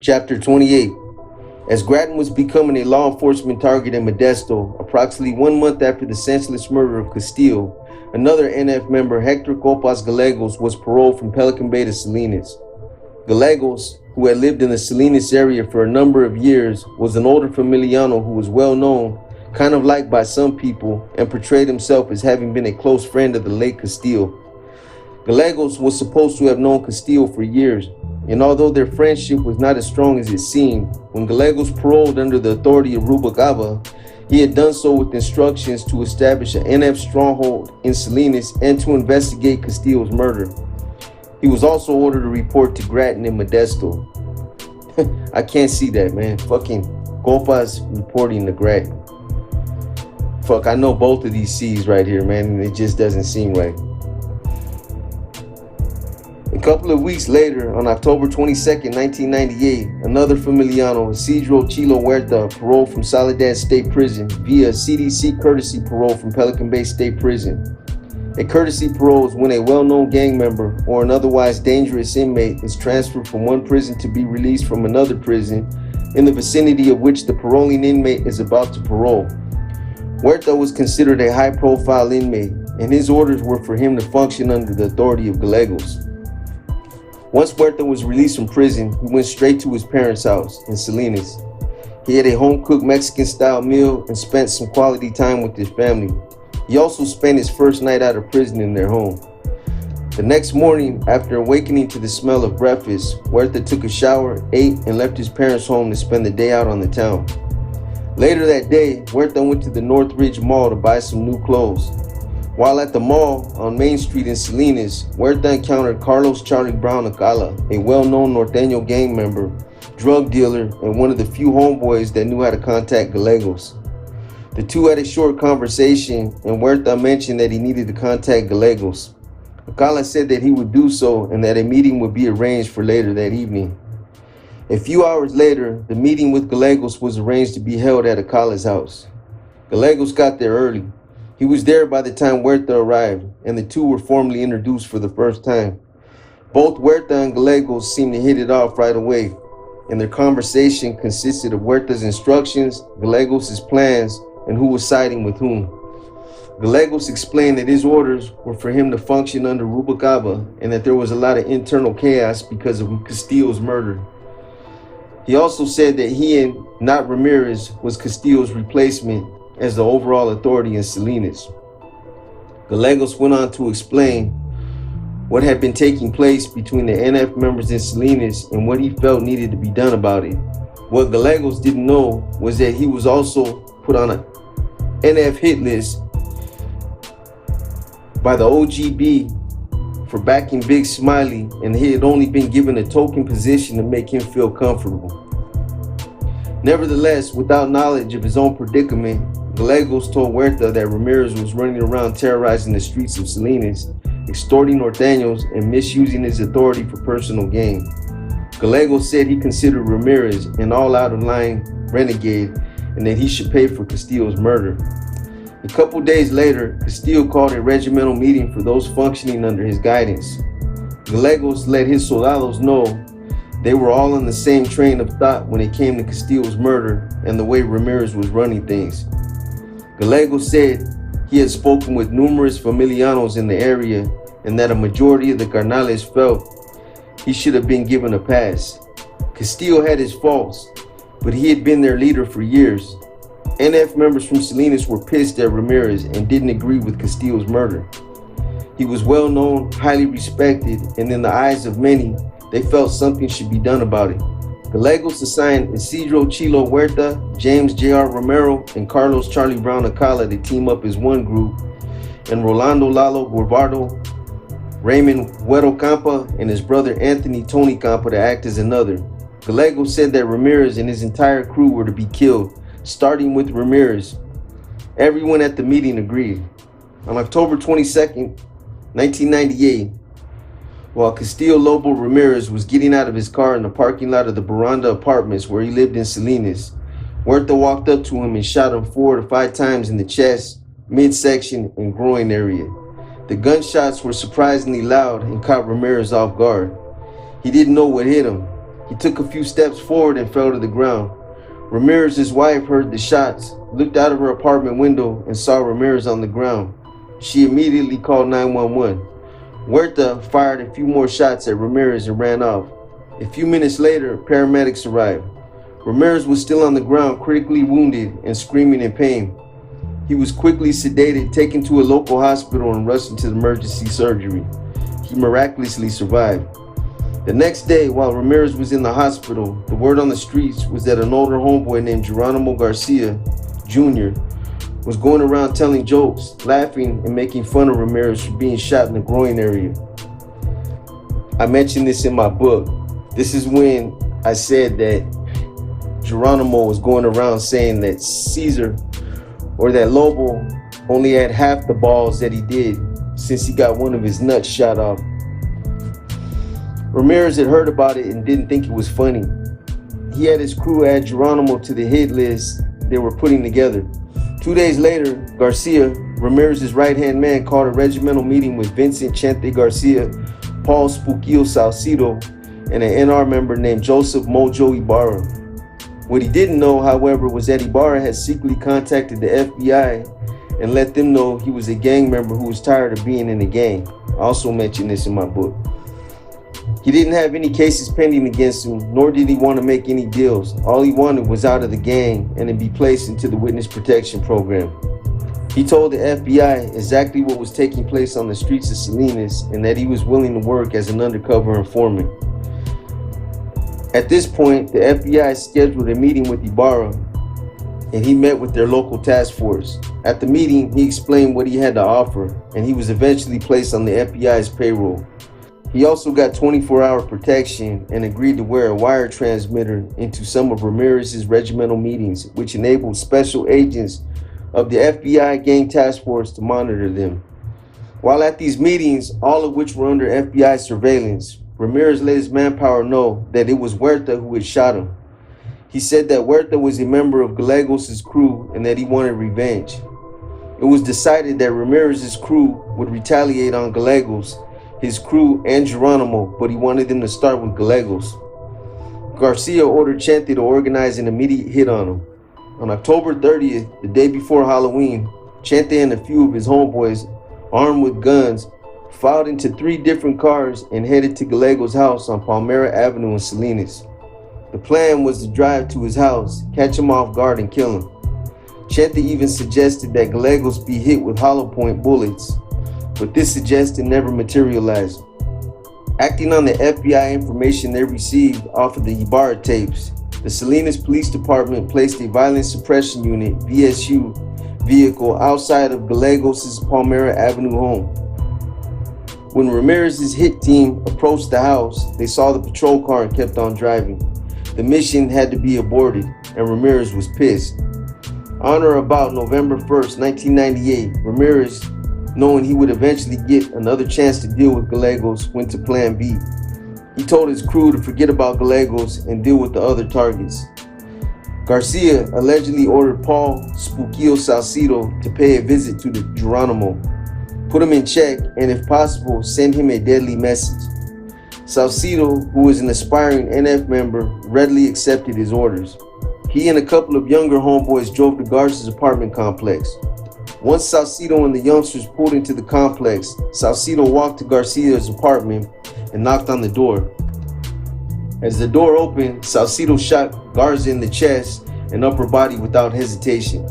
Chapter 28. As Grattan was becoming a law enforcement target in Modesto, approximately 1 month after the senseless murder of Castillo, another NF member, Hector Copas Gallegos, was paroled from Pelican Bay to Salinas. Gallegos, who had lived in the Salinas area for a number of years, was an older Familiano who was well known, kind of liked by some people, and portrayed himself as having been a close friend of the late Castillo. Gallegos was supposed to have known Castillo for years, and although their friendship was not as strong as it seemed, when Gallegos paroled under the authority of Rubalcaba, he had done so with instructions to establish an NF stronghold in Salinas and to investigate Castillo's murder. He was also ordered to report to Grattan in Modesto. I can't see that, man. Fucking Copas reporting to Grattan. Fuck, I know both of these C's right here, man, and it just doesn't seem right. A couple of weeks later, on October 22nd, 1998, another Familiano, Isidro Chilo Huerta, paroled from Soledad State Prison via CDC courtesy parole from Pelican Bay State Prison. A courtesy parole is when a well-known gang member or an otherwise dangerous inmate is transferred from one prison to be released from another prison in the vicinity of which the paroling inmate is about to parole. Huerta was considered a high-profile inmate, and his orders were for him to function under the authority of Gallegos. Once Huerta was released from prison, he went straight to his parents' house in Salinas. He had a home-cooked Mexican-style meal and spent some quality time with his family. He also spent his first night out of prison in their home. The next morning, after awakening to the smell of breakfast, Huerta took a shower, ate, and left his parents' home to spend the day out on the town. Later that day, Huerta went to the Northridge Mall to buy some new clothes. While at the mall on Main Street in Salinas, Huerta encountered Carlos Charlie Brown Acala, a well-known Norteño gang member, drug dealer, and one of the few homeboys that knew how to contact Gallegos. The two had a short conversation, and Huerta mentioned that he needed to contact Gallegos. Acala said that he would do so and that a meeting would be arranged for later that evening. A few hours later, the meeting with Gallegos was arranged to be held at Acala's house. Gallegos got there early. He was there by the time Huerta arrived, and the two were formally introduced for the first time. Both Huerta and Gallegos seemed to hit it off right away, and their conversation consisted of Huerta's instructions, Gallegos' plans, and who was siding with whom. Gallegos explained that his orders were for him to function under Rubalcaba and that there was a lot of internal chaos because of Castillo's murder. He also said that he and not Ramirez was Castillo's replacement as the overall authority in Salinas. Gallegos went on to explain what had been taking place between the NF members in Salinas and what he felt needed to be done about it. What Gallegos didn't know was that he was also put on a NF hit list by the OGB for backing Big Smiley, and he had only been given a token position to make him feel comfortable. Nevertheless, without knowledge of his own predicament, Gallegos told Huerta that Ramirez was running around terrorizing the streets of Salinas, extorting Norteños, and misusing his authority for personal gain. Gallegos said he considered Ramirez an all-out-of-line renegade and that he should pay for Castillo's murder. A couple days later, Castillo called a regimental meeting for those functioning under his guidance. Gallegos let his soldados know they were all on the same train of thought when it came to Castillo's murder and the way Ramirez was running things. Gallegos said he had spoken with numerous familianos in the area and that a majority of the carnales felt he should have been given a pass. Castillo had his faults, but he had been their leader for years. NF members from Salinas were pissed at Ramirez and didn't agree with Castillo's murder. He was well known, highly respected, and in the eyes of many, they felt something should be done about it. Gallegos assigned Isidro Chilo Huerta, James J.R. Romero, and Carlos Charlie Brown Acala to team up as one group, and Rolando Lalo Guarbardo, Raymond Huero Campa, and his brother Anthony Tony Campa to act as another. Gallegos said that Ramirez and his entire crew were to be killed, starting with Ramirez. Everyone at the meeting agreed. On October 22nd, 1998, while Castillo Lobo Ramirez was getting out of his car in the parking lot of the Baranda Apartments where he lived in Salinas, Huerta walked up to him and shot him 4 to 5 times in the chest, midsection, and groin area. The gunshots were surprisingly loud and caught Ramirez off guard. He didn't know what hit him. He took a few steps forward and fell to the ground. Ramirez's wife heard the shots, looked out of her apartment window, and saw Ramirez on the ground. She immediately called 911. Huerta fired a few more shots at Ramirez and ran off. A few minutes later, paramedics arrived. Ramirez was still on the ground, critically wounded and screaming in pain. He was quickly sedated, taken to a local hospital, and rushed into emergency surgery. He miraculously survived. The next day, while Ramirez was in the hospital, the word on the streets was that an older homeboy named Geronimo Garcia Jr. was going around telling jokes, laughing, and making fun of Ramirez for being shot in the groin area. I mentioned this in my book. This is when I said that Geronimo was going around saying that Caesar or that Lobo only had half the balls that he did since he got one of his nuts shot off. Ramirez had heard about it and didn't think it was funny. He had his crew add Geronimo to the hit list they were putting together. 2 days later, Garcia, Ramirez's right-hand man, called a regimental meeting with Vincent Chente Garcia, Paul Spukio Salcido, and an NR member named Joseph Mojo Ibarra. What he didn't know, however, was that Ibarra had secretly contacted the FBI and let them know he was a gang member who was tired of being in the gang. I also mentioned this in my book. He didn't have any cases pending against him, nor did he want to make any deals. All he wanted was out of the gang and to be placed into the witness protection program. He told the FBI exactly what was taking place on the streets of Salinas and that he was willing to work as an undercover informant. At this point, the FBI scheduled a meeting with Ibarra, and he met with their local task force. At the meeting, he explained what he had to offer, and he was eventually placed on the FBI's payroll. He also got 24-hour protection and agreed to wear a wire transmitter into some of Ramirez's regimental meetings, which enabled special agents of the FBI gang task force to monitor them. While at these meetings, all of which were under FBI surveillance, Ramirez let his manpower know that it was Huerta who had shot him. He said that Huerta was a member of Gallegos' crew and that he wanted revenge. It was decided that Ramirez's crew would retaliate on Gallegos, his crew, and Geronimo, but he wanted them to start with Gallegos. Garcia ordered Chente to organize an immediate hit on him. On October 30th, the day before Halloween, Chente and a few of his homeboys, armed with guns, filed into 3 different cars and headed to Gallegos' house on Palmera Avenue in Salinas. The plan was to drive to his house, catch him off guard, and kill him. Chente even suggested that Gallegos be hit with hollow point bullets, but this suggestion never materialized. Acting on the FBI information they received off of the Ibarra tapes, the Salinas Police Department placed a violence suppression unit, VSU, vehicle outside of Gallegos' Palmera Avenue home. When Ramirez's hit team approached the house, they saw the patrol car and kept on driving. The mission had to be aborted, and Ramirez was pissed. On or about November 1st, 1998, Ramirez, knowing he would eventually get another chance to deal with Gallegos, went to Plan B. He told his crew to forget about Gallegos and deal with the other targets. Garcia allegedly ordered Paul Spukio Salcido to pay a visit to the Geronimo, put him in check, and if possible, send him a deadly message. Salcido, who was an aspiring NF member, readily accepted his orders. He and a couple of younger homeboys drove to Garcia's apartment complex. Once Salcido and the youngsters pulled into the complex, Salcido walked to Garcia's apartment and knocked on the door. As the door opened, Salcido shot Garza in the chest and upper body without hesitation.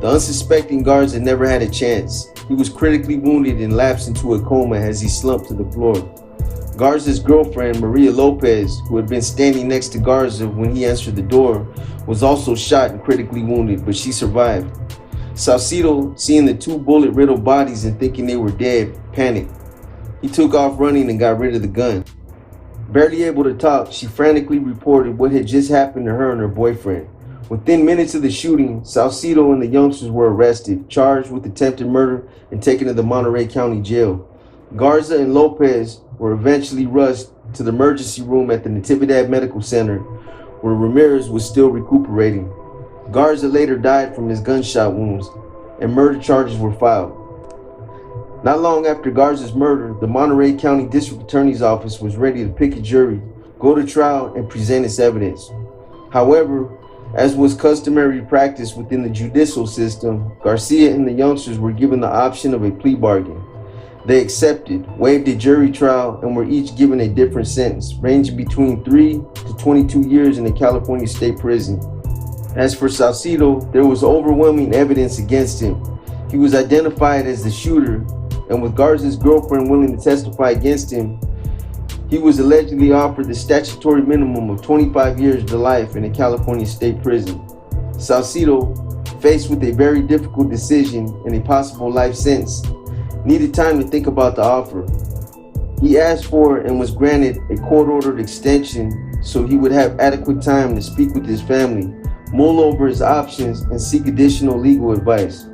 The unsuspecting Garza never had a chance. He was critically wounded and lapsed into a coma as he slumped to the floor. Garza's girlfriend, Maria Lopez, who had been standing next to Garza when he answered the door, was also shot and critically wounded, but she survived. Salcido, seeing the 2 bullet-riddled bodies and thinking they were dead, panicked. He took off running and got rid of the gun. Barely able to talk, she frantically reported what had just happened to her and her boyfriend. Within minutes of the shooting, Salcido and the youngsters were arrested, charged with attempted murder, and taken to the Monterey County Jail. Garza and Lopez were eventually rushed to the emergency room at the Natividad Medical Center, where Ramirez was still recuperating. Garza later died from his gunshot wounds, and murder charges were filed. Not long after Garza's murder, the Monterey County District Attorney's Office was ready to pick a jury, go to trial, and present its evidence. However, as was customary practice within the judicial system, Garcia and the youngsters were given the option of a plea bargain. They accepted, waived a jury trial, and were each given a different sentence, ranging between 3 to 22 years in a California state prison. As for Salcido, there was overwhelming evidence against him. He was identified as the shooter, and with Garza's girlfriend willing to testify against him, he was allegedly offered the statutory minimum of 25 years to life in a California state prison. Salcido, faced with a very difficult decision and a possible life sentence, needed time to think about the offer. He asked for and was granted a court-ordered extension so he would have adequate time to speak with his family, mull over his options, and seek additional legal advice.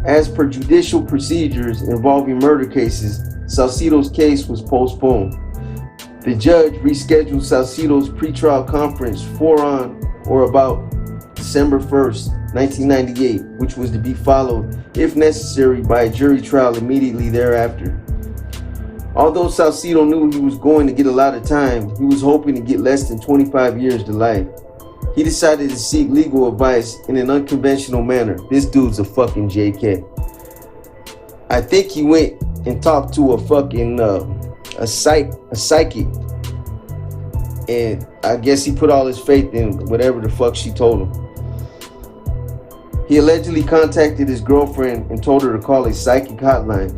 As per judicial procedures involving murder cases, Salcido's case was postponed. The judge rescheduled Salcido's pretrial conference for on or about December 1st, 1998, which was to be followed, if necessary, by a jury trial immediately thereafter. Although Salcido knew he was going to get a lot of time, he was hoping to get less than 25 years to life. He decided to seek legal advice in an unconventional manner. This dude's a fucking JK. I think he went and talked to a fucking a psychic, and I guess he put all his faith in whatever the fuck she told him. He allegedly contacted his girlfriend and told her to call a psychic hotline.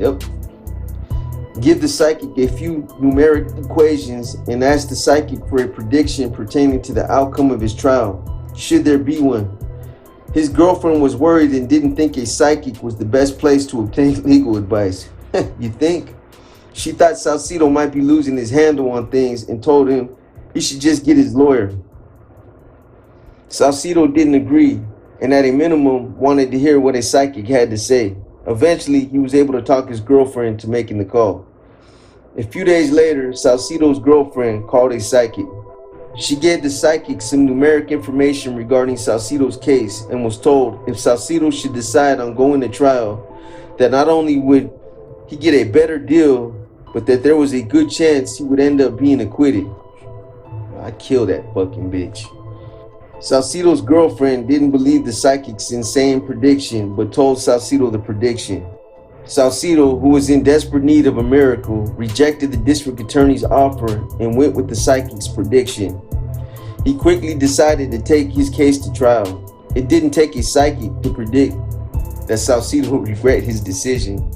Give the psychic a few numeric equations and ask the psychic for a prediction pertaining to the outcome of his trial, should there be one. His girlfriend was worried and didn't think a psychic was the best place to obtain legal advice. You think? She thought Salcido might be losing his handle on things and told him he should just get his lawyer. Salcido didn't agree, and at a minimum wanted to hear what a psychic had to say. Eventually, he was able to talk his girlfriend into making the call. A few days later, Salcido's girlfriend called a psychic. She gave the psychic some numeric information regarding Salcido's case and was told if Salcido should decide on going to trial, that not only would he get a better deal, but that there was a good chance he would end up being acquitted. I'd kill that fucking bitch. Salcido's girlfriend didn't believe the psychic's insane prediction, but told Salcido the prediction. Salcido, who was in desperate need of a miracle, rejected the district attorney's offer and went with the psychic's prediction. He quickly decided to take his case to trial. It didn't take a psychic to predict that Salcido would regret his decision.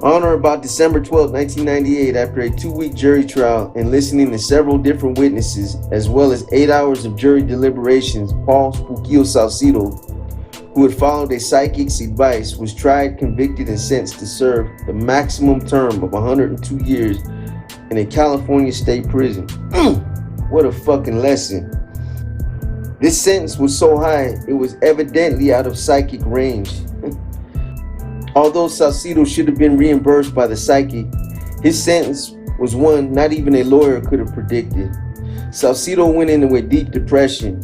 On or about December 12, 1998, after a 2-week jury trial and listening to several different witnesses, as well as 8 hours of jury deliberations, Paul Spooquillo Salcido, who had followed a psychic's advice, was tried, convicted, and sentenced to serve the maximum term of 102 years in a California state prison. What a fucking lesson. This sentence was so high, it was evidently out of psychic range. Although Salcido should have been reimbursed by the psychic, his sentence was one not even a lawyer could have predicted. Salcido went into a deep depression.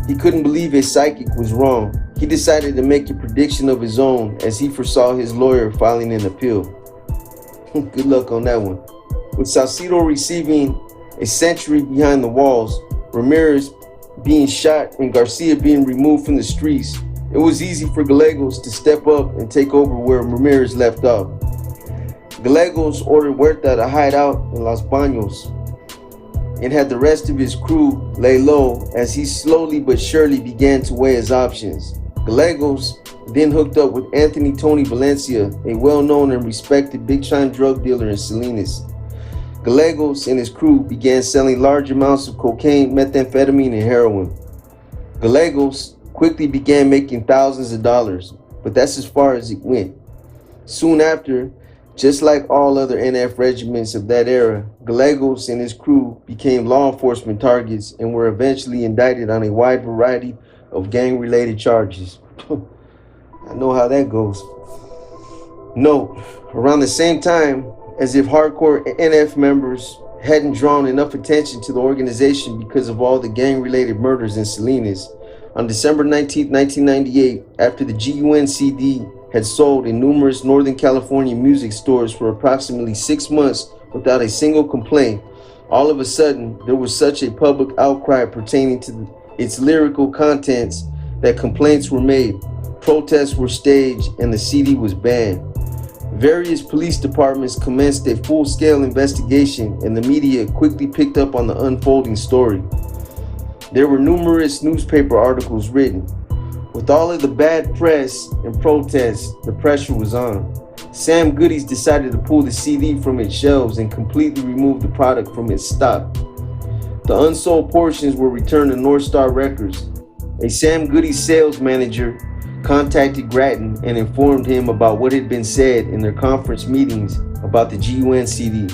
He couldn't believe his psychic was wrong. He decided to make a prediction of his own as he foresaw his lawyer filing an appeal. Good luck on that one. With Salcido receiving a century behind the walls, Ramirez being shot, and Garcia being removed from the streets, it was easy for Gallegos to step up and take over where Ramirez left off. Gallegos ordered Huerta to hide out in Los Baños and had the rest of his crew lay low as he slowly but surely began to weigh his options. Gallegos then hooked up with Anthony Tony Valencia, a well-known and respected big-time drug dealer in Salinas. Gallegos and his crew began selling large amounts of cocaine, methamphetamine, and heroin. Gallegos quickly began making thousands of dollars, but that's as far as it went. Soon after, just like all other NF regiments of that era, Gallegos and his crew became law enforcement targets and were eventually indicted on a wide variety of gang-related charges. I know how that goes. Note, around the same time, as if hardcore NF members hadn't drawn enough attention to the organization because of all the gang-related murders in Salinas, on December 19, 1998, after the GUN CD had sold in numerous Northern California music stores for approximately 6 months without a single complaint. All of a sudden, there was such a public outcry pertaining to its lyrical contents that complaints were made, protests were staged, and the CD was banned. Various police departments commenced a full-scale investigation, and the media quickly picked up on the unfolding story. There were numerous newspaper articles written. With all of the bad press and protests, the pressure was on. Sam Goody's decided to pull the CD from its shelves and completely remove the product from its stock. The unsold portions were returned to Nuestra Records. A Sam Goody sales manager contacted Grattan and informed him about what had been said in their conference meetings about the GUN CD.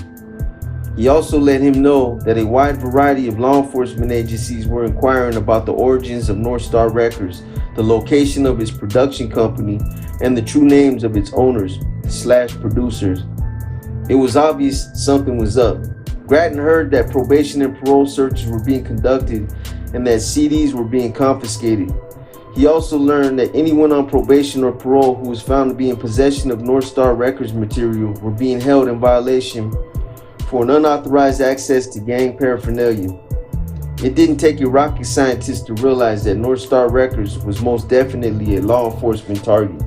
He also let him know that a wide variety of law enforcement agencies were inquiring about the origins of Nuestra Records, the location of its production company, and the true names of its owners/producers. It was obvious something was up. Grattan heard that probation and parole searches were being conducted and that CDs were being confiscated. He also learned that anyone on probation or parole who was found to be in possession of Nuestra Records material were being held in violation for an unauthorized access to gang paraphernalia. It didn't take a rocket scientist to realize that Nuestra Records was most definitely a law enforcement target.